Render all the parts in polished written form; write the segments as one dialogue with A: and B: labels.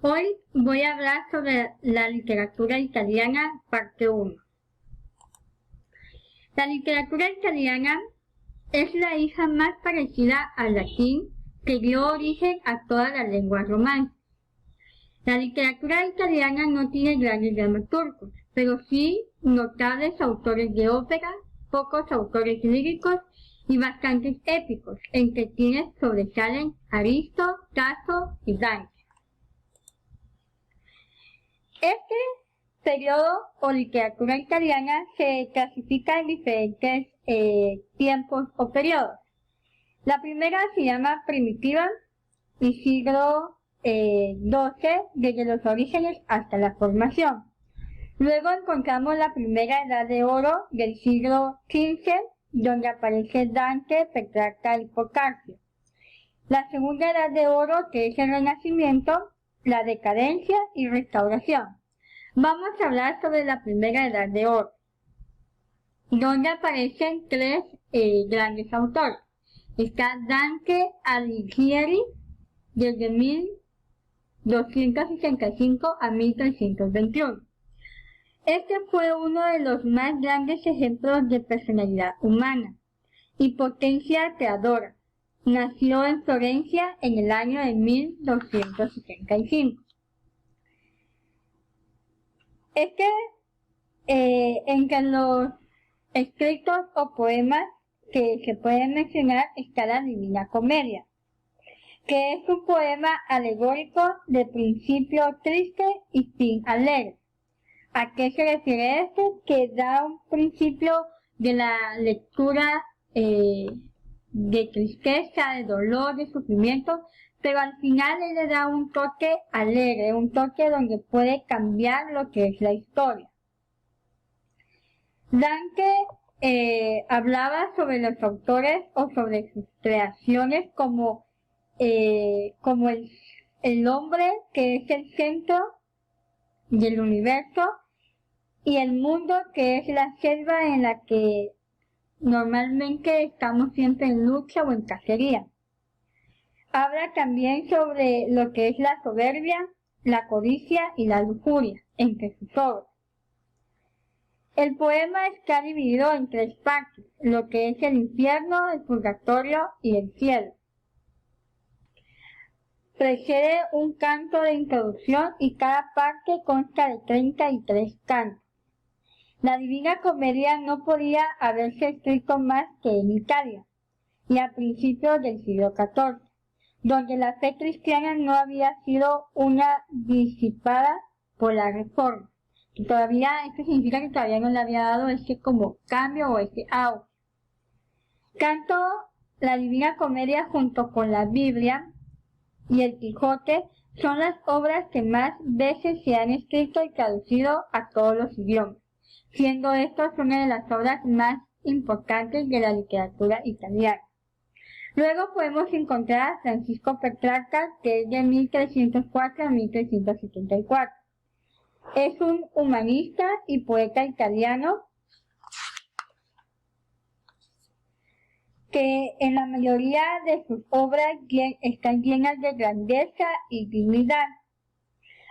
A: Hoy voy a hablar sobre la literatura italiana, parte 1. La literatura italiana es la hija más parecida al latín que dio origen a todas las lenguas romanas. La literatura italiana no tiene grandes dramaturgos, pero sí notables autores de ópera, pocos autores líricos y bastantes épicos, entre quienes sobresalen Aristo, Tasso y Dante. Este periodo o literatura italiana se clasifica en diferentes tiempos o periodos. La primera se llama primitiva y siglo XII, desde los orígenes hasta la formación. Luego encontramos la primera edad de oro del siglo XV, donde aparece Dante, Petrarca y Boccaccio. La segunda edad de oro, que es el Renacimiento, la decadencia y restauración. Vamos a hablar sobre la primera edad de oro, donde aparecen tres grandes autores. Está Dante Alighieri, desde 1265 a 1321. Este fue uno de los más grandes ejemplos de personalidad humana y potencia creadora. Nació en Florencia en el año de 1265. Entre los escritos o poemas que se pueden mencionar está la Divina Comedia, que es un poema alegórico de principio triste y fin alegre. ¿A qué se refiere esto? Que da un principio de la lectura de tristeza, de dolor, de sufrimiento, pero al final él le da un toque alegre, un toque donde puede cambiar lo que es la historia. Dante hablaba sobre los autores o sobre sus creaciones como el hombre que es el centro del universo y el mundo que es la selva en la que normalmente estamos siempre en lucha o en cacería. Habla también sobre lo que es la soberbia, la codicia y la lujuria entre sus obras. El poema está dividido en tres partes, lo que es el infierno, el purgatorio y el cielo. Precede un canto de introducción y cada parte consta de 33 cantos. La Divina Comedia no podía haberse escrito más que en Italia y a principios del siglo XIV, donde la fe cristiana no había sido una disipada por la Reforma. Y todavía, esto significa que todavía no le había dado ese como cambio o ese auge. Tanto la Divina Comedia junto con la Biblia y el Quijote son las obras que más veces se han escrito y traducido a todos los idiomas, siendo estas una de las obras más importantes de la literatura italiana. Luego podemos encontrar a Francisco Petrarca, que es de 1304 a 1374. Es un humanista y poeta italiano que en la mayoría de sus obras están llenas de grandeza y dignidad.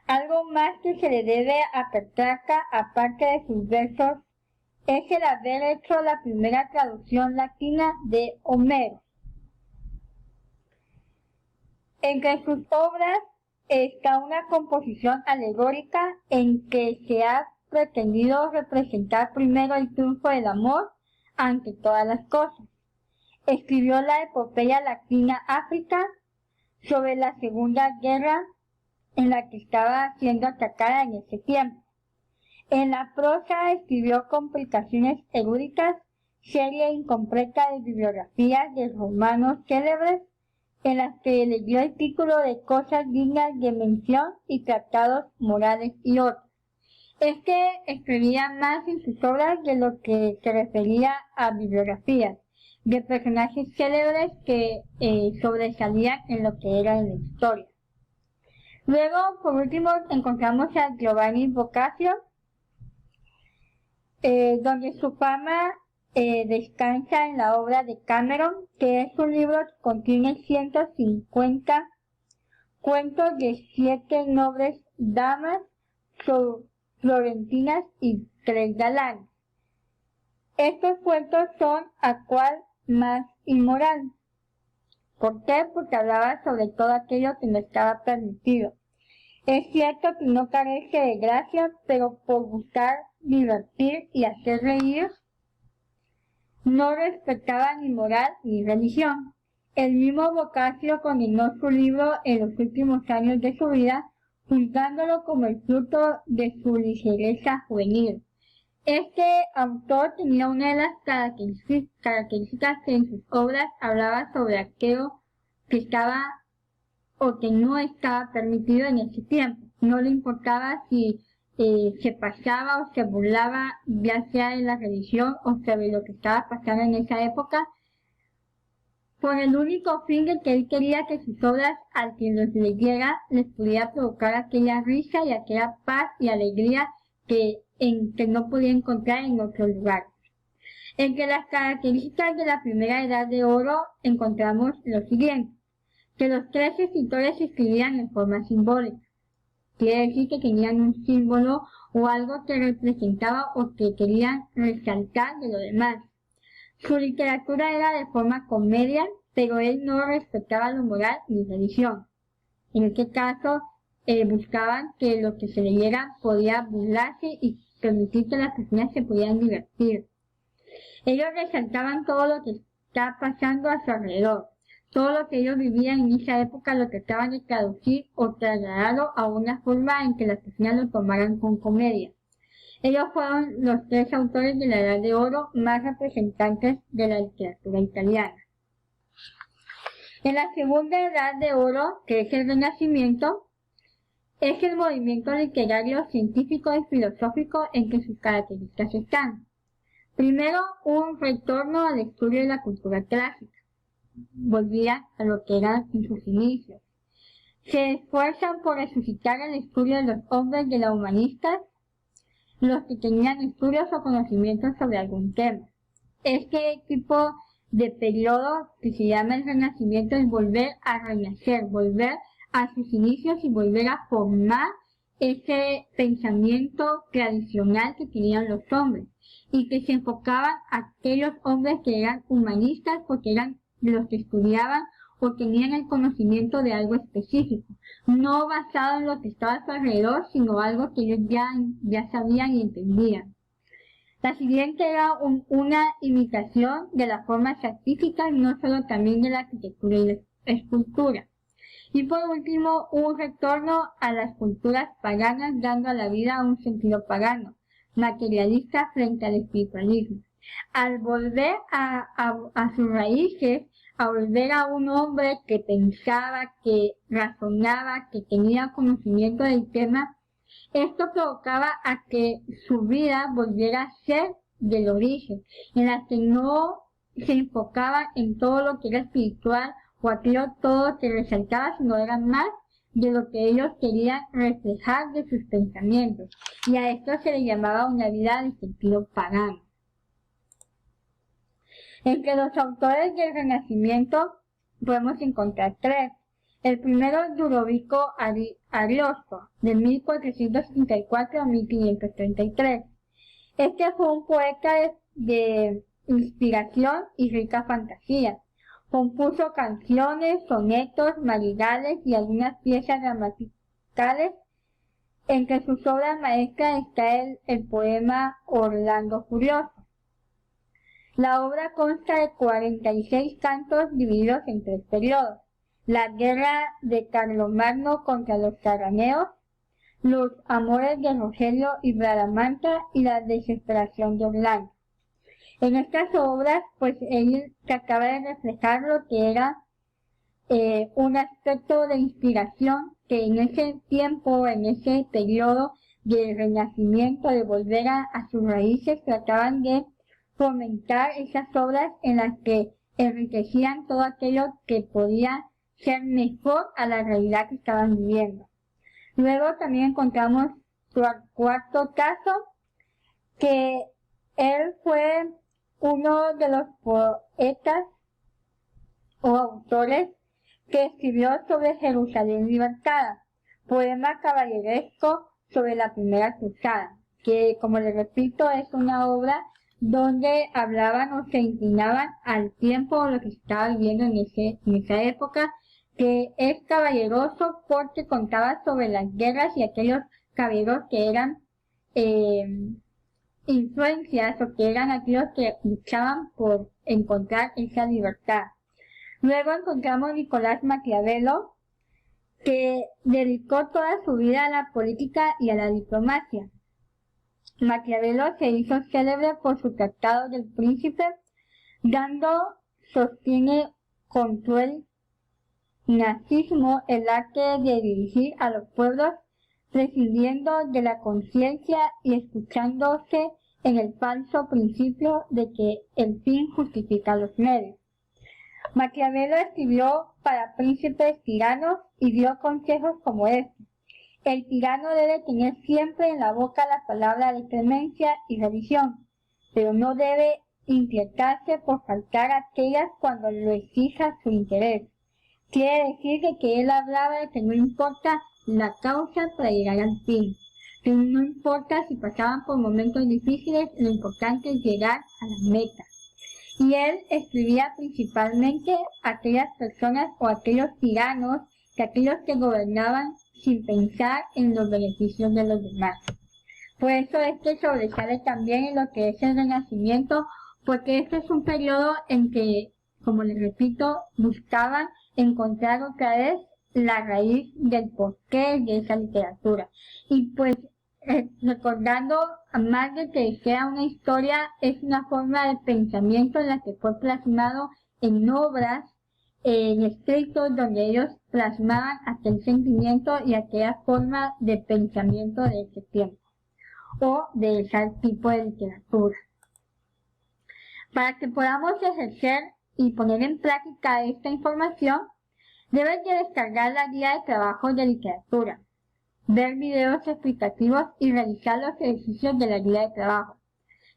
A: Algo más que se le debe a Petrarca, aparte de sus versos, es el haber hecho la primera traducción latina de Homero. Entre sus obras está una composición alegórica en que se ha pretendido representar primero el triunfo del amor ante todas las cosas. Escribió la epopeya latina África sobre la Segunda Guerra en la que estaba siendo atacada en ese tiempo. En la prosa escribió complicaciones eruditas, serie incompleta de bibliografías de romanos célebres, en las que le dio el título de Cosas dignas de mención y tratados morales y otros. Escribía más en sus obras de lo que se refería a bibliografías de personajes célebres que sobresalían en lo que era en la historia. Luego, por último, encontramos a Giovanni Boccaccio, donde su fama descansa en la obra de Cameron, que es un libro que contiene 150 cuentos de 7 nobles damas florentinas y 3 galanes. Estos cuentos son a cual más inmoral. ¿Por qué? Porque hablaba sobre todo aquello que no estaba permitido. Es cierto que no carece de gracia, pero por buscar divertir y hacer reír, no respetaba ni moral ni religión. El mismo Boccaccio condenó su libro en los últimos años de su vida, juzgándolo como el fruto de su ligereza juvenil. Este autor tenía una de las características que en sus obras hablaba sobre aquello que estaba o que no estaba permitido en ese tiempo. No le importaba si se pasaba o se burlaba, ya sea de la religión o sobre lo que estaba pasando en esa época, por el único fin de que él quería que sus obras, al que los leyera, les pudiera provocar aquella risa y aquella paz y alegría que no podía encontrar en otro lugar. Entre las características de la primera edad de oro encontramos lo siguiente: que los 3 escritores escribían en forma simbólica. Quiere decir que tenían un símbolo o algo que representaba o que querían resaltar de lo demás. Su literatura era de forma comedia, pero él no respetaba lo moral ni religión. En este caso, buscaban que lo que se leyera podía burlarse y permitir que las personas se pudieran divertir. Ellos resaltaban todo lo que estaba pasando a su alrededor. Todo lo que ellos vivían en esa época lo trataban de traducir o trasladarlo a una forma en que las personas lo tomaran con comedia. Ellos fueron los 3 autores de la Edad de Oro más representantes de la literatura italiana. En la segunda Edad de Oro, que es el Renacimiento, es el movimiento literario, científico y filosófico en que sus características están. Primero, un retorno al estudio de la cultura clásica. Volvían a lo que eran en sus inicios. Se esfuerzan por resucitar el estudio de los hombres de la humanista, los que tenían estudios o conocimientos sobre algún tema. Este tipo de periodo que se llama el Renacimiento es volver a renacer, volver a sus inicios y volver a formar ese pensamiento tradicional que tenían los hombres y que se enfocaban a aquellos hombres que eran humanistas porque eran los que estudiaban o tenían el conocimiento de algo específico, no basado en lo que estaba a su alrededor, sino algo que ellos ya sabían y entendían. La siguiente era una imitación de las formas artísticas, no solo también de la arquitectura y la escultura. Y por último, un retorno a las culturas paganas, dando a la vida un sentido pagano, materialista frente al espiritualismo. Al volver a sus raíces, a volver a un hombre que pensaba, que razonaba, que tenía conocimiento del tema, esto provocaba a que su vida volviera a ser del origen, en la que no se enfocaba en todo lo que era espiritual o aquello todo que resaltaba, sino era más de lo que ellos querían reflejar de sus pensamientos. Y a esto se le llamaba una vida de sentido pagano. Entre los autores del Renacimiento podemos encontrar 3. El primero es Ludovico Ariosto, de 1434 a 1533. Este fue un poeta de inspiración y rica fantasía. Compuso canciones, sonetos, madrigales y algunas piezas gramaticales. Entre sus obras maestras está el poema Orlando Furioso. La obra consta de 46 cantos divididos en 3 periodos: la guerra de Carlomagno contra los cananeos, los amores de Rogelio y Bradamanta y la desesperación de Orlando. En estas obras, pues él trataba de reflejar lo que era un aspecto de inspiración que en ese tiempo, en ese periodo del Renacimiento, de volver a sus raíces, trataban de fomentar esas obras en las que enriquecían todo aquello que podía ser mejor a la realidad que estaban viviendo. Luego también encontramos su cuarto caso, que él fue uno de los poetas o autores que escribió sobre Jerusalén libertada, poema caballeresco sobre la primera cruzada, que, como les repito, es una obra donde hablaban o se inclinaban al tiempo o lo que se estaba viviendo en esa época, que es caballeroso porque contaba sobre las guerras y aquellos caballeros que eran influencias o que eran aquellos que luchaban por encontrar esa libertad. Luego encontramos Nicolás Maquiavelo, que dedicó toda su vida a la política y a la diplomacia. Maquiavelo se hizo célebre por su Tratado del Príncipe, sostiene con cruel nazismo el arte de dirigir a los pueblos, prescindiendo de la conciencia y escuchándose en el falso principio de que el fin justifica los medios. Maquiavelo escribió para príncipes tiranos y dio consejos como este: el tirano debe tener siempre en la boca la palabra de clemencia y religión, pero no debe inquietarse por faltar aquellas cuando lo exija su interés. Quiere decir que él hablaba de que no importa la causa para llegar al fin, que no importa si pasaban por momentos difíciles, lo importante es llegar a la meta. Y él escribía principalmente a aquellas personas o aquellos tiranos, aquellos que gobernaban sin pensar en los beneficios de los demás. Por eso sobresale también en lo que es el Renacimiento, porque este es un periodo en que, como les repito, buscaban encontrar otra vez la raíz del porqué de esa literatura. Y pues recordando, más de que sea una historia, es una forma de pensamiento en la que fue plasmado en obras, en escritos donde ellos plasmaban aquel sentimiento y aquella forma de pensamiento de ese tiempo o de ese tipo de literatura. Para que podamos ejercer y poner en práctica esta información, debes de descargar la guía de trabajo de literatura, ver videos explicativos y realizar los ejercicios de la guía de trabajo.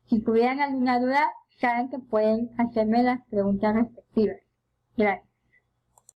A: Si tuvieran alguna duda, saben que pueden hacerme las preguntas respectivas. Gracias.